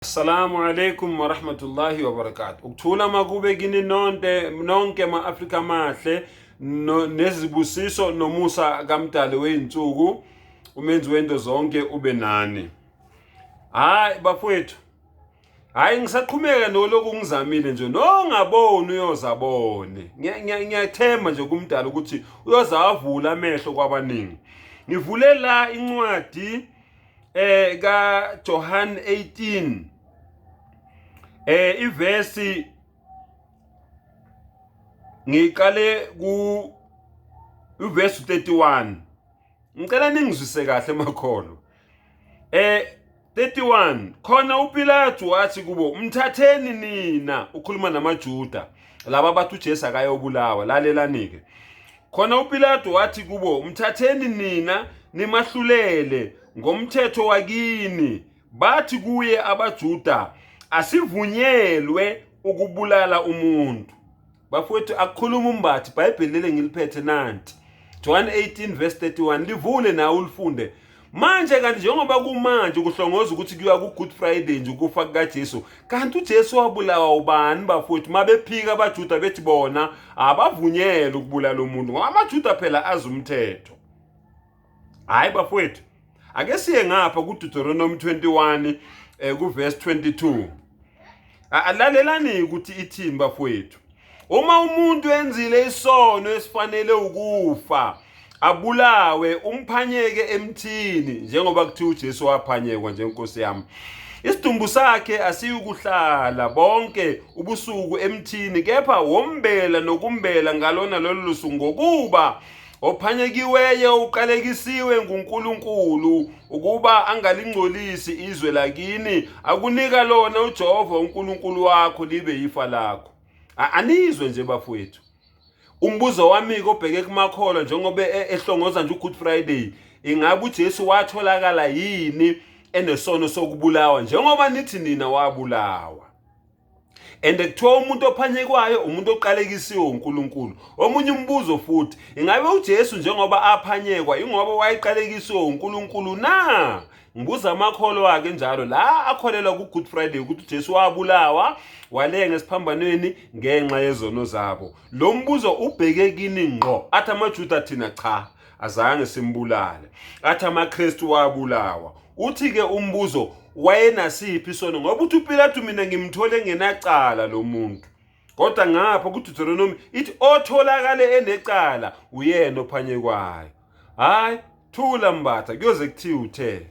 Assalamu alaikum wa rahmatullahi wa barakatuh. Ukuthula makube kini nonke ma-Afrika mahle nezibusiso nomusa kamdali wey'nsuku umenzi wento zonke ube nani. Hayi bafowethu, hayi ngisaqhubeka noloku ngizamile nje nongaboni uyozabone. Ngiyathemba nje kumdala ukuthi uyozawavula amehlo kwabaningi. Ngivule la incwadi ka John 18 ivesi ngiqale ku ivesi 31. Ngicela ningizwise kahle makholo. 31 khona uPilato wathi kubo mthatheni nina, ukhuluma namaJuda laba bathi uJesu akayobulawa. Lalelanike. Khona uPilato wathi kubo mthatheni nina nimahlulele ngomthetho wakini. Bathi kuye abaJuda asivunyelwe ukubulala umuntu. Bafowethu akukhuluma umbathi, iBhayibheli leli ngiliphethe nanti. John 18 verse 31 livule nawe ulifunde. Manje kanti njengoba kumanje kuhlongoza ukuthi kuya ku Good Friday nje ukufa kukaJesu, kanti uJesu wabulawa ubani bafowethu? Mabephika abaJuda bethi bona abavunyelwe ukubulala umuntu ngoba amaJuda phela azumthetho. Hayi bafowethu, ake siye ngapha ku Deuteronomy 21 ku verse 22. Alalelani ukuthi ithini bafowethu. Uma umuntu enzile isono esifanele ukufa, abulawe, umphanyeke emthini njengoba kuthiwa uJesu waphanyekwa njengenkosi yami. Isidumbu sakhe asiyukuhlala bonke ubusuku emthini, kepha wombela nokumbela ngalona lolu suku ngokuba ophanyekiweyo uqalekisiwe nguNkulunkulu ukuba angalingcolisi izwe lakini, akunika lona uJehova uNkulunkulu wakho libe yifa lakho. Anizwe nje bafowethu. Umbuzo wami obheke kumakholwa njengoba ehlongoza nje uGood Friday, ingabe uJesu watholakala yini enesono sokubulawa njengoba nithi nina wabulawa? Kuthiwa umuntu ophanyekwayo umuntu oqalekisiwe uNkulunkulu. Omunye umbuzo futhi, ingabe uJesu njengoba aphanyekwa ingoba wayeqalekisiwe uNkulunkulu na? Ngibuza amakholwa wakhe njalo la akholelwa ku Good Friday ukuthi uJesu wabulawa walenga esiphambanweni ngenxa yezono zabo. Lo mbuzo ubheke kini ngqo. Athi amaJuda thina cha, azange simbulale. Athi amaKristu wabulawa. Uthi ke umbuzo wayenasiphi isono ngoba uthi uPilato mina ngimthole ngenacala lo muntu. Kodwa ngapha ku Deuteronomy ithi otholakale enecala uyena ophanyekwayo. Hayi thula mbatha kuyoze kuthiwe uthe.